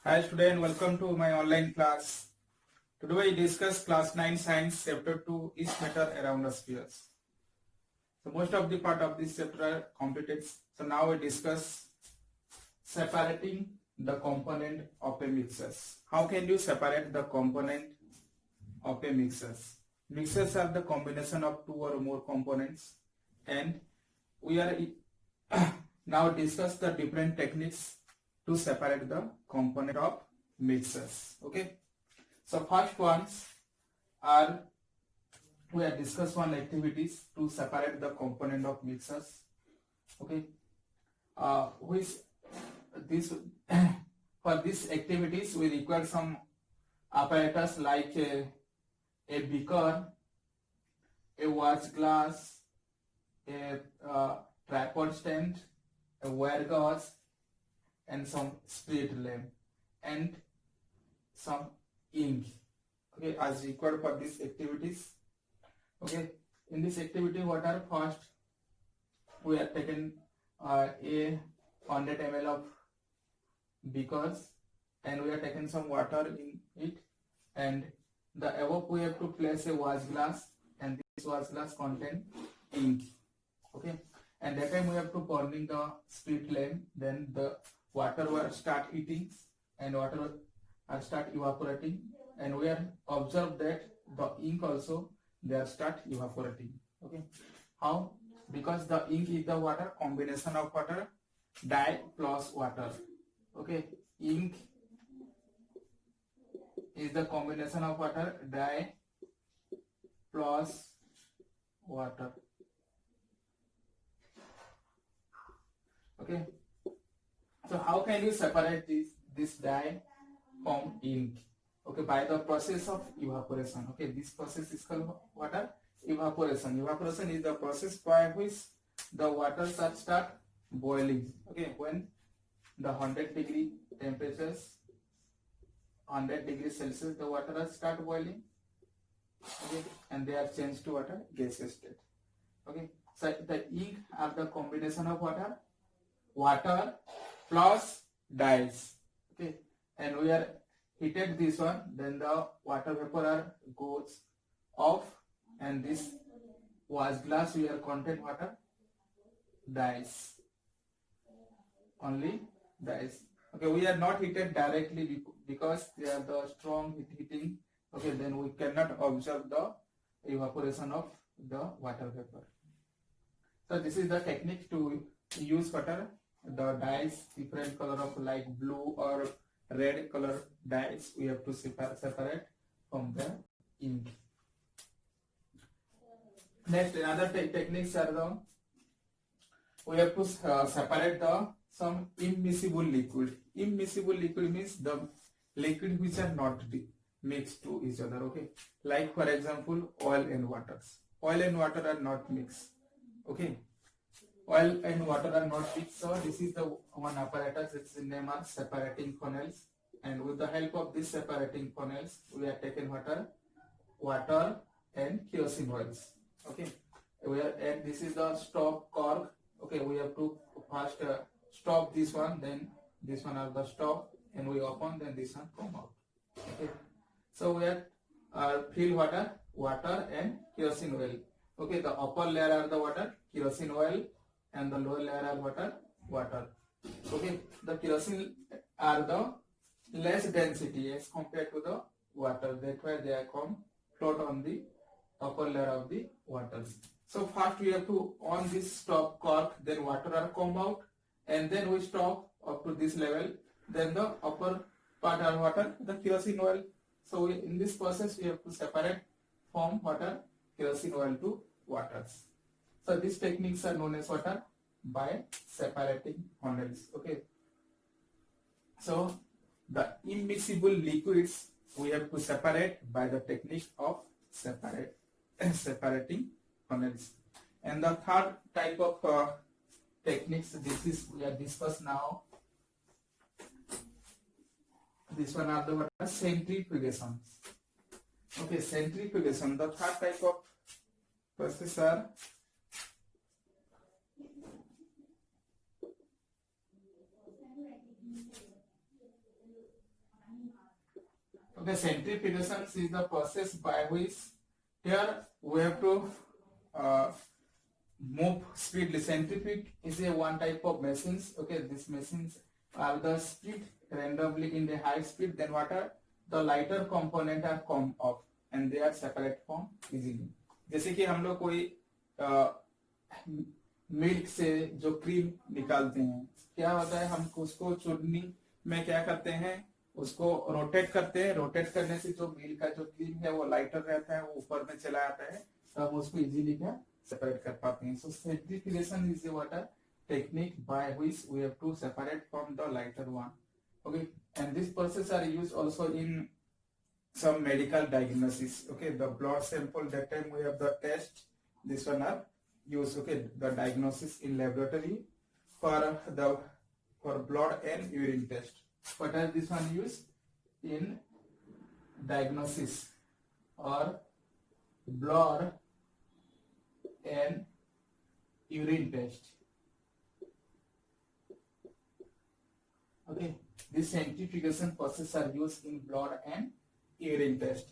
Hi student, welcome to my online class. Today we discuss class 9 science chapter 2 is matter around the spheres. So most of the part of this chapter are completed. So now we discuss separating the component of a mixture. How can you separate the component of a mixture? Mixtures are the combination of two or more components, and we are now discuss the different techniques to separate the component of mixtures. Okay, so first ones are we have discussed one activities to separate the component of mixtures. Okay, which this for these activities we require some apparatus like a beaker, a watch glass, a tripod stand, a wire gauge, and some spirit lamp and some ink. Okay, as required for these activities. Okay, in this activity, what are first we have taken a 100 ml of beakers, and we have taken some water in it, and the above we have to place a watch glass, and this watch glass contain ink. Okay, and that time we have to burning the spirit lamp, then the water will start heating and water will start evaporating, and we are observed that the ink also they are start evaporating. Okay, how? Because the ink is the water combination of water, dye plus water. Okay, ink is the combination of water, dye plus water. Okay, so how can you separate this dye from ink? Okay, by the process of evaporation. Okay, this process is called water evaporation. Evaporation is the process by which the water start boiling. Okay, when the 100-degree temperatures, 100 degrees Celsius, the water start boiling. Okay, and they are changed to water gaseous state. Okay, so the ink are the combination of water plus dyes. Okay, and we are heated this one, then the water vapor goes off, and this watch glass we are contain water dyes, only dyes. Okay, we are not heated directly because they are the strong heating. Okay, then we cannot observe the evaporation of the water vapor. So this is the technique to use water, the dyes, different color of like blue or red color dyes we have to separate from the ink. Next, another techniques are the we have to separate the some immiscible liquid. Immiscible liquid means the liquid which are not mixed to each other. Okay, like for example oil and waters. Oil and water are not mixed. Okay, oil and water are not mixed. So this is the one apparatus. Its name are separating funnels. And with the help of these separating funnels, we have taken water and kerosene oils. Okay, and this is the stop cork. Okay, we have to first stop this one, then this one are the stop, and we open, then this one come out. Okay, so we have fill water and kerosene oil. Okay, the upper layer are the water, kerosene oil, and the lower layer are water. Okay, the kerosene are the less density as compared to the water. That's why they are come float on the upper layer of the waters. So first we have to on this stop cork, then water are come out, and then we stop up to this level. Then the upper part are water, the kerosene oil. So in this process we have to separate from water, kerosene oil to waters. So these techniques are known as water by separating funnels. Okay. So the immiscible liquids we have to separate by the technique of separating funnels. And the third type of techniques, this is we are discussed now. This one are the centrifugation. Okay, centrifugation. The third type of process are Okay, centrifugation is the process by which here we have to uh, move speedily. Centrifuge is a one type of machines. Okay, these machines are the speed randomly in the high speed. Then what are the lighter component are come off and they are separate from easily. जैसे कि हम लोग कोई milk से जो cream निकालते हैं, क्या होता है, हम उसको चुन्नी में क्या करते हैं, उसको रोटेट करते हैं. रोटेट करने से जो मिल्क का जो क्रीम है वो लाइटर रहता है, वो ऊपर में चला आता है, तो हम उसको इजीली क्या separate कर पाते हैं. So centrifugation is a water technique by which we have to separate from the lighter one. Okay, and this process are used also in some medical diagnosis. Okay, the blood sample, that time we have the test, this one are used. Okay, the diagnosis in laboratory for blood and urine test. What are this one used in diagnosis or blood and urine test. Okay, this centrifugation process are used in blood and urine test,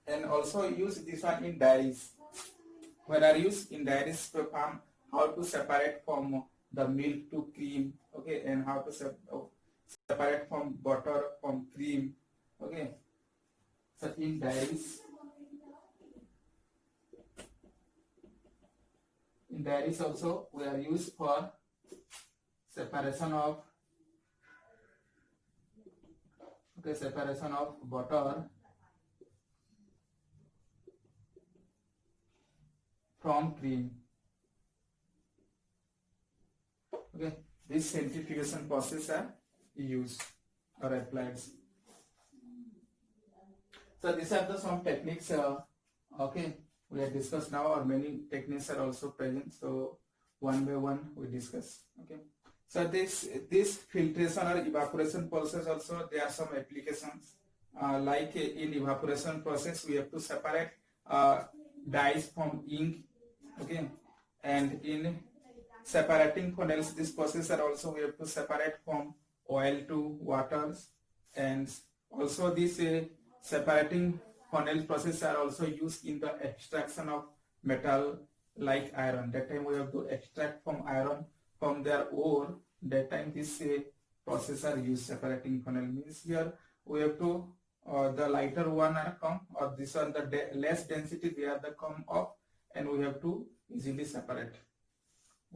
and also use this one in dairies. Where are used in dairies to form how to separate from the milk to cream. Okay, and how to separate from butter from cream. Okay, so in dairies. In dairies also we are used for separation of butter from cream. Okay, this centrifugation process are used or applied. So these are the some techniques. Okay, we have discussed now, or many techniques are also present. So one by one we discuss. Okay. So this filtration or evaporation process also, there are some applications. Like in evaporation process, we have to separate dyes from ink. Okay, and in separating funnels, this process are also we have to separate from oil to waters, and also this separating funnel process are also used in the extraction of metal like iron. That time we have to extract from iron from their ore. That time this process are used. Separating funnel means here we have to the lighter one are come, or this one the less density they are the come up, and we have to easily separate.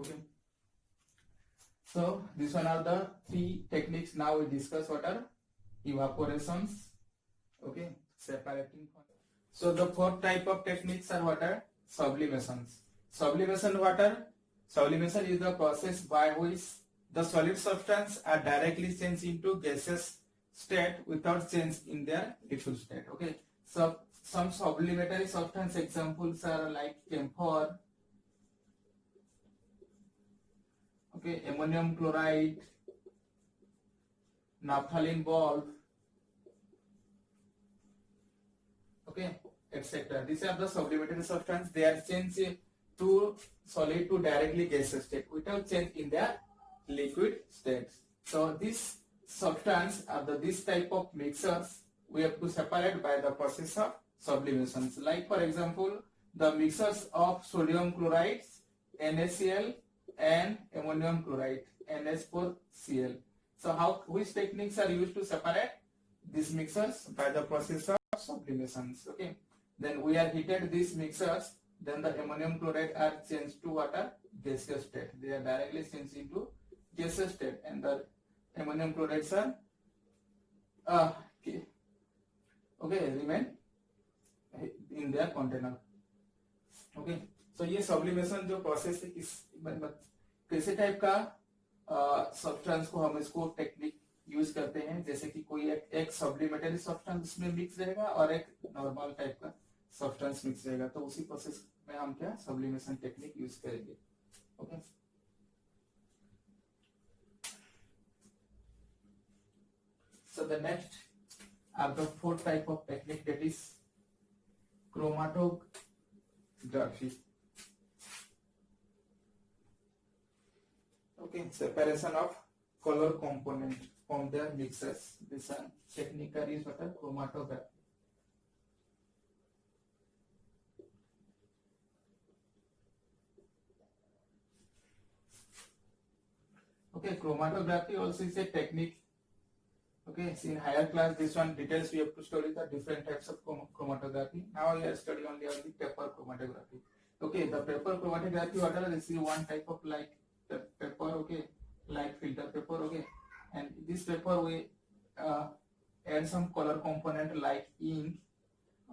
Okay. So this one are the three techniques. Now we discuss what are evaporations. Okay, separating. So the fourth type of techniques are what are sublimations. Sublimation water. Sublimation is the process by which the solid substance are directly changed into gaseous state without change in their liquid state. Okay, so some sublimatory substance examples are like camphor, okay, ammonium chloride, naphthalene bulb, okay, etc. These are the sublimatory substance. They are changed to solid to directly gaseous state without change in their liquid states. So this substance are this type of mixtures we have to separate by the process of sublimations. Like for example, the mixtures of sodium chloride, NaCl, and ammonium chloride, NH4Cl. So which techniques are used to separate these mixtures? By the process of sublimations. Okay. Then we are heated these mixtures. Then the ammonium chloride are changed to water gaseous state. They are directly changed into gaseous state, and the ammonium chlorides are remain in their container. Okay, so ये sublimation जो process है कैसे type का substance को हम इसको technique use करते हैं, जैसे कि कोई एक सब्लिमेटरी सब्सटेंस उसमें मिक्स रहेगा और एक नॉर्मल टाइप का सब्सटेंस मिक्स रहेगा, तो उसी प्रोसेस में हम क्या सब्लिमेशन टेक्निक यूज करेंगे. Okay, so the next are the fourth type of technique, that is chromatography. Okay, separation of color component from their mixers. This technique is what chromatography. Okay, chromatography also is a technique. Okay, so in higher class, this one details we have to study the different types of chromatography. Now we are studying only on the paper chromatography. Okay, the paper chromatography, what are this is one type of light paper, okay, light filter paper, okay, and this paper we add some color component like ink,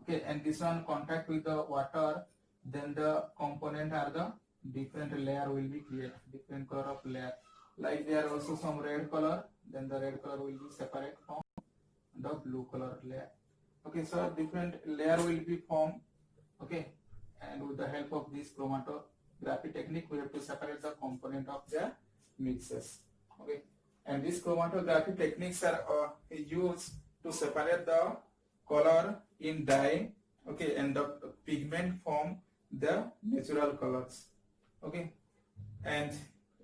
okay, and this one contact with the water, then the component are the different layer will be created, different color of layer. Like there are also some red color, then the red color will be separate from the blue color layer. Okay, so different layer will be formed. Okay, and with the help of this chromatography technique, we have to separate the component of the mixes. Okay, and these chromatography techniques are used to separate the color in dye. Okay, and the pigment form the natural colors. Okay, and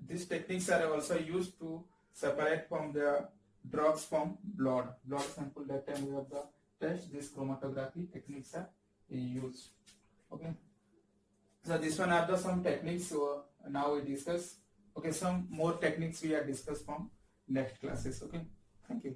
these techniques are also used to separate from the drugs from blood sample. That time we have the test. This chromatography techniques are used. Okay, so this one are the some techniques. So now we discuss. Okay, some more techniques we are discuss from next classes. Okay, thank you.